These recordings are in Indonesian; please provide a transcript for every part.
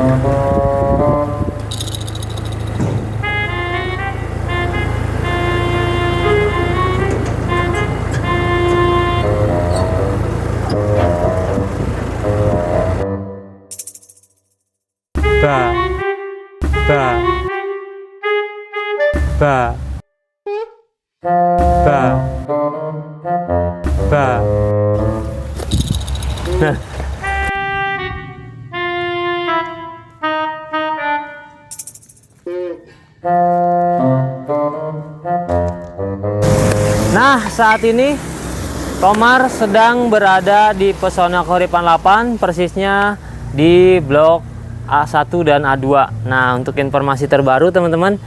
Ba, ba, ba, ba, ba. Nah, saat ini Komar sedang berada di Pesona Keuripan 8, persisnya di blok A1 dan A2. Nah, untuk informasi terbaru teman-teman,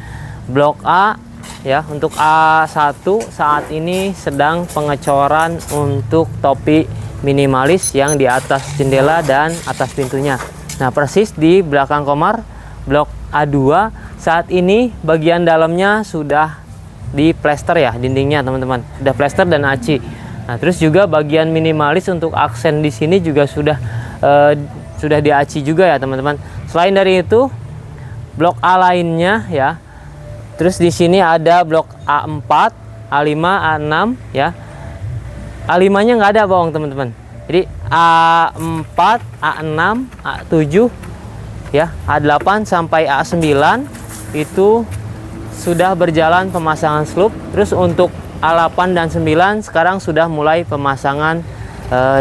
blok A ya, untuk A1 saat ini sedang pengecoran untuk topi minimalis yang di atas jendela dan atas pintunya. Nah, persis di belakang Komar, blok A2 saat ini bagian dalamnya sudah di plester ya, dindingnya teman-teman sudah plester dan aci. Nah, terus juga bagian minimalis untuk aksen di sini juga sudah diaci juga ya teman-teman. Selain dari itu, blok A lainnya ya. Terus di sini ada blok A4, A5, A6 ya. A5-nya nggak ada bohong teman-teman. Jadi A4, A6, A7 ya, A8 sampai A9 itu sudah berjalan pemasangan sloop. Terus untuk A8 dan 9 sekarang sudah mulai pemasangan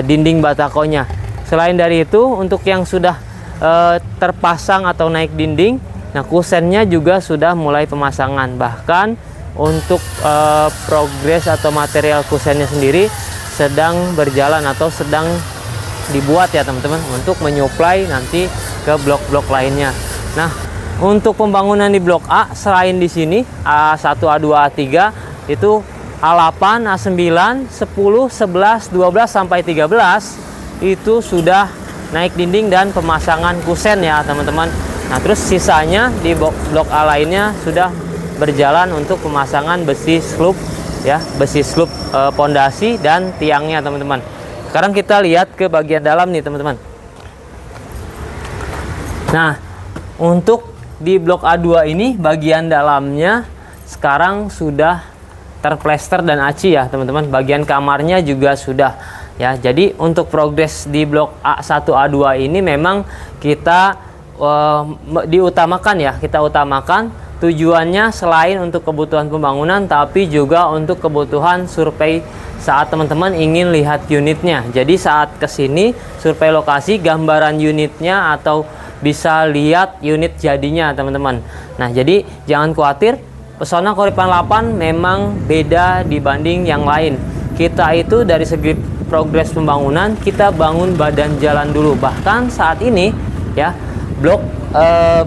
dinding batakonya. Selain dari itu, untuk yang sudah terpasang atau naik dinding, nah kusennya juga sudah mulai pemasangan. Bahkan untuk progres atau material kusennya sendiri sedang berjalan atau sedang dibuat ya teman-teman, untuk menyuplai nanti ke blok-blok lainnya. Nah, untuk pembangunan di blok A, selain di sini A1, A2, A3 itu A8, A9, 10, 11, 12 sampai 13 itu sudah naik dinding dan pemasangan kusen ya teman-teman. Nah, terus sisanya di blok A lainnya sudah berjalan untuk pemasangan besi sloop ya, besi sloop pondasi dan tiangnya teman-teman. Sekarang kita lihat ke bagian dalam nih teman-teman. Nah, untuk di blok A2 ini bagian dalamnya sekarang sudah terplester dan aci ya teman-teman. Bagian kamarnya juga sudah ya. Jadi untuk progres di blok A1, A2 ini memang kita diutamakan ya, kita utamakan tujuannya selain untuk kebutuhan pembangunan tapi juga untuk kebutuhan survei saat teman-teman ingin lihat unitnya. Jadi saat kesini survei lokasi, gambaran unitnya atau bisa lihat unit jadinya teman-teman. Nah, jadi jangan khawatir, Pesona Keuripan 8 memang beda dibanding yang lain. Kita itu dari segi progres pembangunan, kita bangun badan jalan dulu. Bahkan saat ini ya, blok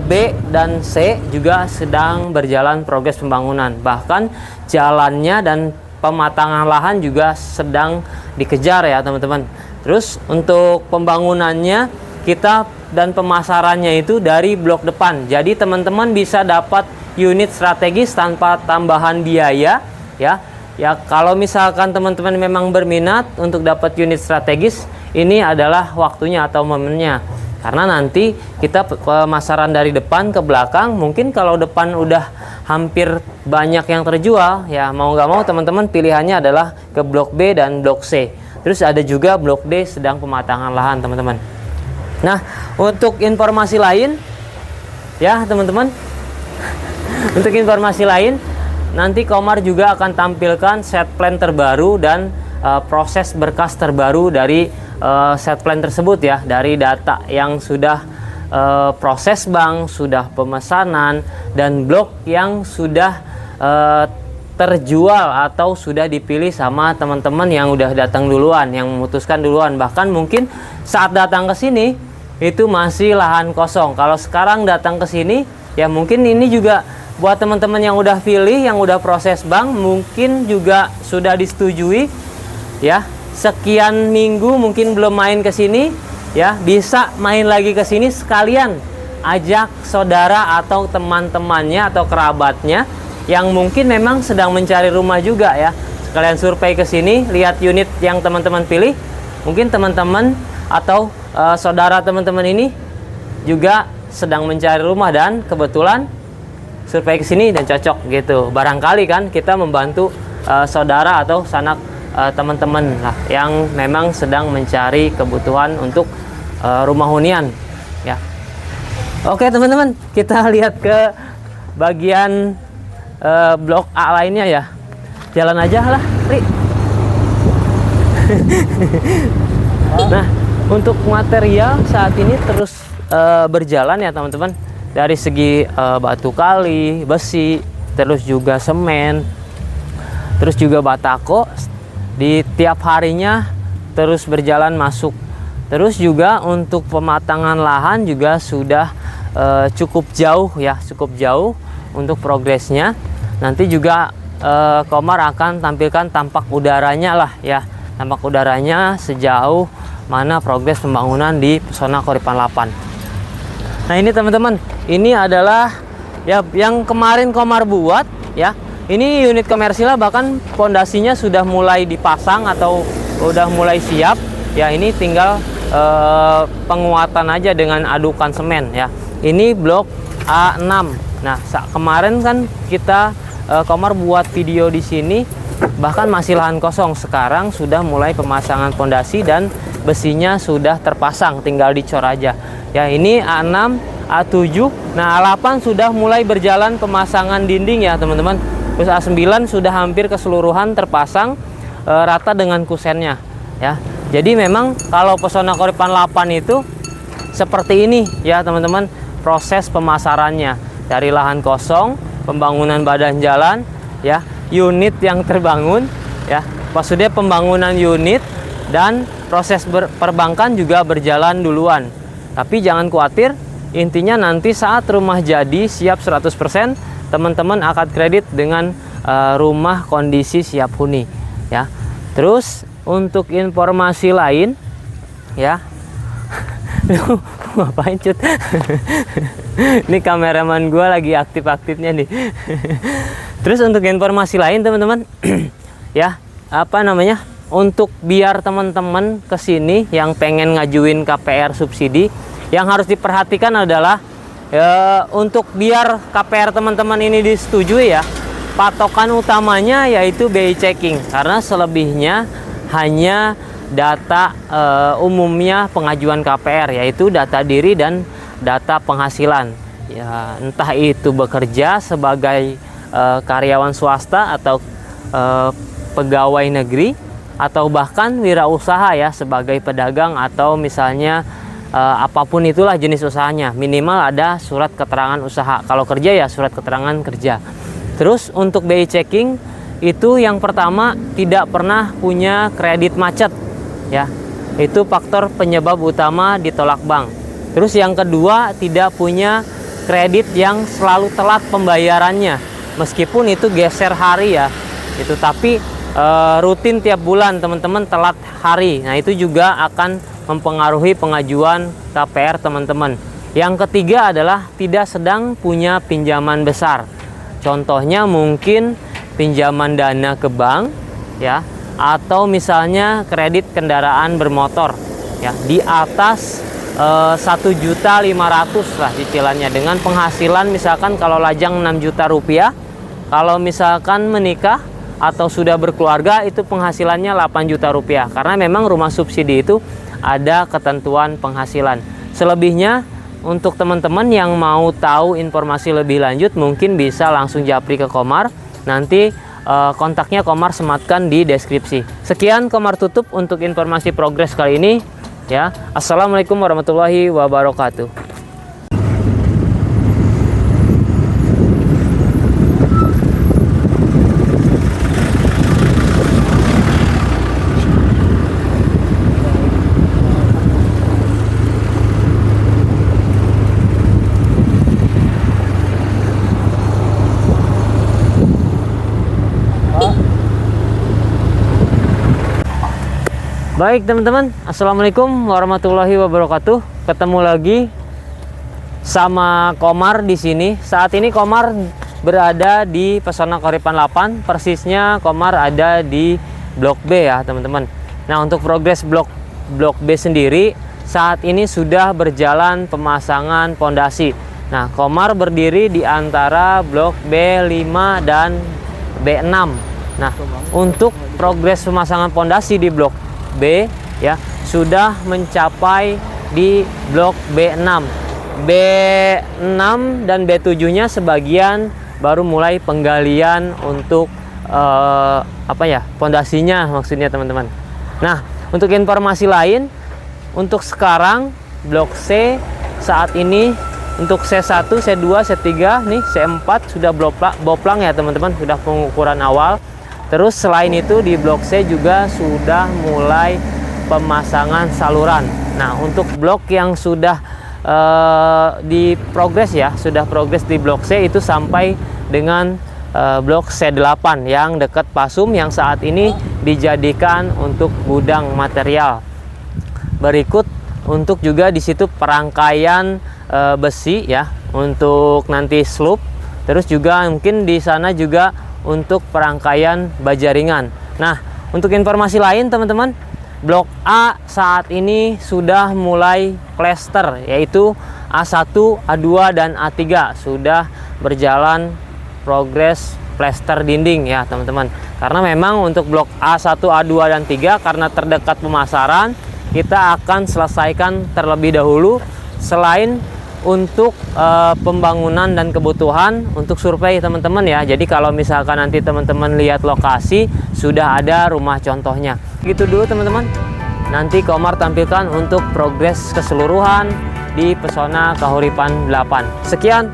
B dan C juga sedang berjalan progres pembangunan. Bahkan jalannya dan pematangan lahan juga sedang dikejar ya teman-teman. Terus untuk pembangunannya kita dan pemasarannya itu dari blok depan. Jadi teman-teman bisa dapat unit strategis tanpa tambahan biaya ya. Ya, kalau misalkan teman-teman memang berminat untuk dapat unit strategis, ini adalah waktunya atau momennya. Karena nanti kita pemasaran dari depan ke belakang, mungkin kalau depan udah hampir banyak yang terjual, ya mau nggak mau teman-teman pilihannya adalah ke blok B dan blok C. Terus ada juga blok D sedang pematangan lahan teman-teman. Nah, untuk informasi lain ya teman-teman, untuk informasi lain nanti Komar juga akan tampilkan set plan terbaru dan proses berkas terbaru dari set plan tersebut ya, dari data yang sudah proses bank, sudah pemesanan, dan blok yang sudah terjual atau sudah dipilih sama teman-teman yang udah datang duluan, yang memutuskan duluan. Bahkan mungkin saat datang ke sini itu masih lahan kosong. Kalau sekarang datang ke sini ya mungkin ini juga buat teman-teman yang udah pilih, yang udah proses bank, mungkin juga sudah disetujui ya. Sekian minggu mungkin belum main ke sini ya, bisa main lagi ke sini, sekalian ajak saudara atau teman-temannya atau kerabatnya yang mungkin memang sedang mencari rumah juga ya. Sekalian survei ke sini, lihat unit yang teman-teman pilih. Mungkin teman-teman atau saudara teman-teman ini juga sedang mencari rumah dan kebetulan survei ke sini dan cocok gitu. Barangkali kan kita membantu saudara atau sanak teman-teman lah yang memang sedang mencari kebutuhan untuk rumah hunian ya. Oke teman-teman, kita lihat ke bagian blok A lainnya ya. Jalan aja lah, Ri. Nah, untuk material saat ini terus berjalan ya teman-teman. Dari segi batu kali, besi, terus juga semen, terus juga batako di tiap harinya terus berjalan masuk. Terus juga untuk pematangan lahan juga sudah cukup jauh ya, cukup jauh untuk progresnya. Nanti juga Komar akan tampilkan tampak udaranya lah ya, tampak udaranya sejauh mana progres pembangunan di Pesona Koripan 8. Nah ini teman-teman, ini adalah ya yang kemarin Komar buat ya. Ini unit komersial, bahkan pondasinya sudah mulai dipasang atau udah mulai siap ya. Ini tinggal penguatan aja dengan adukan semen ya. Ini blok A6. Nah kemarin kan kita Komar buat video di sini, bahkan masih lahan kosong. Sekarang sudah mulai pemasangan pondasi dan besinya sudah terpasang, tinggal dicor aja. Ya ini A6, A7, nah A8 sudah mulai berjalan pemasangan dinding ya teman-teman. Terus A9 sudah hampir keseluruhan terpasang rata dengan kusennya ya. Jadi memang kalau Pesona Koripan 8 itu seperti ini ya teman-teman, proses pemasarannya dari lahan kosong, pembangunan badan jalan ya, unit yang terbangun ya. Maksudnya pembangunan unit dan proses perbankan juga berjalan duluan. Tapi jangan khawatir, intinya nanti saat rumah jadi siap 100%, teman-teman akan kredit dengan rumah kondisi siap huni ya. Terus untuk informasi lain ya. Ngapain Cut? Ini kameraman gue lagi aktif-aktifnya nih. Terus untuk informasi lain teman-teman ya, apa namanya, untuk biar teman-teman kesini yang pengen ngajuin KPR subsidi, yang harus diperhatikan adalah untuk biar KPR teman-teman ini disetujui ya, patokan utamanya yaitu BI checking, karena selebihnya hanya data umumnya pengajuan KPR, yaitu data diri dan data penghasilan ya, entah itu bekerja sebagai karyawan swasta atau pegawai negeri, atau bahkan wirausaha ya, sebagai pedagang atau misalnya apapun itulah jenis usahanya, minimal ada surat keterangan usaha. Kalau kerja ya surat keterangan kerja. Terus untuk BI checking itu yang pertama, tidak pernah punya kredit macet ya, itu faktor penyebab utama ditolak bank. Terus yang kedua, tidak punya kredit yang selalu telat pembayarannya, meskipun itu geser hari ya, itu tapi rutin tiap bulan teman-teman telat hari. Nah itu juga akan mempengaruhi pengajuan KPR teman-teman. Yang ketiga adalah tidak sedang punya pinjaman besar. Contohnya mungkin pinjaman dana ke bank ya, atau misalnya kredit kendaraan bermotor ya, di atas 1.500.000 lah cicilannya, dengan penghasilan misalkan kalau lajang 6 juta rupiah, kalau misalkan menikah atau sudah berkeluarga itu penghasilannya 8 juta rupiah, karena memang rumah subsidi itu ada ketentuan penghasilan. Selebihnya untuk teman-teman yang mau tahu informasi lebih lanjut mungkin bisa langsung japri ke Komar, nanti kontaknya Komar sematkan di deskripsi. Sekian, Komar tutup untuk informasi progres kali ini ya. Assalamualaikum warahmatullahi wabarakatuh. Baik teman-teman, assalamualaikum warahmatullahi wabarakatuh. Ketemu lagi sama Komar di sini. Saat ini Komar berada di Pesona Koripan 8, persisnya Komar ada di Blok B ya teman-teman. Nah untuk progres blok B sendiri, saat ini sudah berjalan pemasangan pondasi. Nah, Komar berdiri di antara blok B5 dan B6. Nah, untuk progres pemasangan pondasi di blok B ya sudah mencapai di blok B6. B6 dan B7-nya sebagian baru mulai penggalian untuk pondasinya maksudnya teman-teman. Nah, untuk informasi lain, untuk sekarang blok C saat ini untuk C1, C2, C3 nih, C4 sudah boplang ya teman-teman, sudah pengukuran awal. Terus selain itu di blok C juga sudah mulai pemasangan saluran. Nah, untuk blok yang sudah di progres ya, sudah progres di blok C itu sampai dengan blok C8 yang dekat Pasum yang saat ini dijadikan untuk gudang material. Berikut untuk juga di situ perangkaian besi ya untuk nanti sloop. Terus juga mungkin di sana juga untuk perangkaian baja ringan. Nah, untuk informasi lain teman-teman, blok A saat ini sudah mulai plester, yaitu A1, A2 dan A3 sudah berjalan progres plester dinding ya teman-teman. Karena memang untuk blok A1, A2 dan 3 karena terdekat pemasaran, kita akan selesaikan terlebih dahulu selain untuk pembangunan dan kebutuhan untuk survei teman-teman ya. Jadi kalau misalkan nanti teman-teman lihat lokasi sudah ada rumah contohnya. Gitu dulu teman-teman. Nanti Komar tampilkan untuk progres keseluruhan di Pesona Kahuripan 8. Sekian.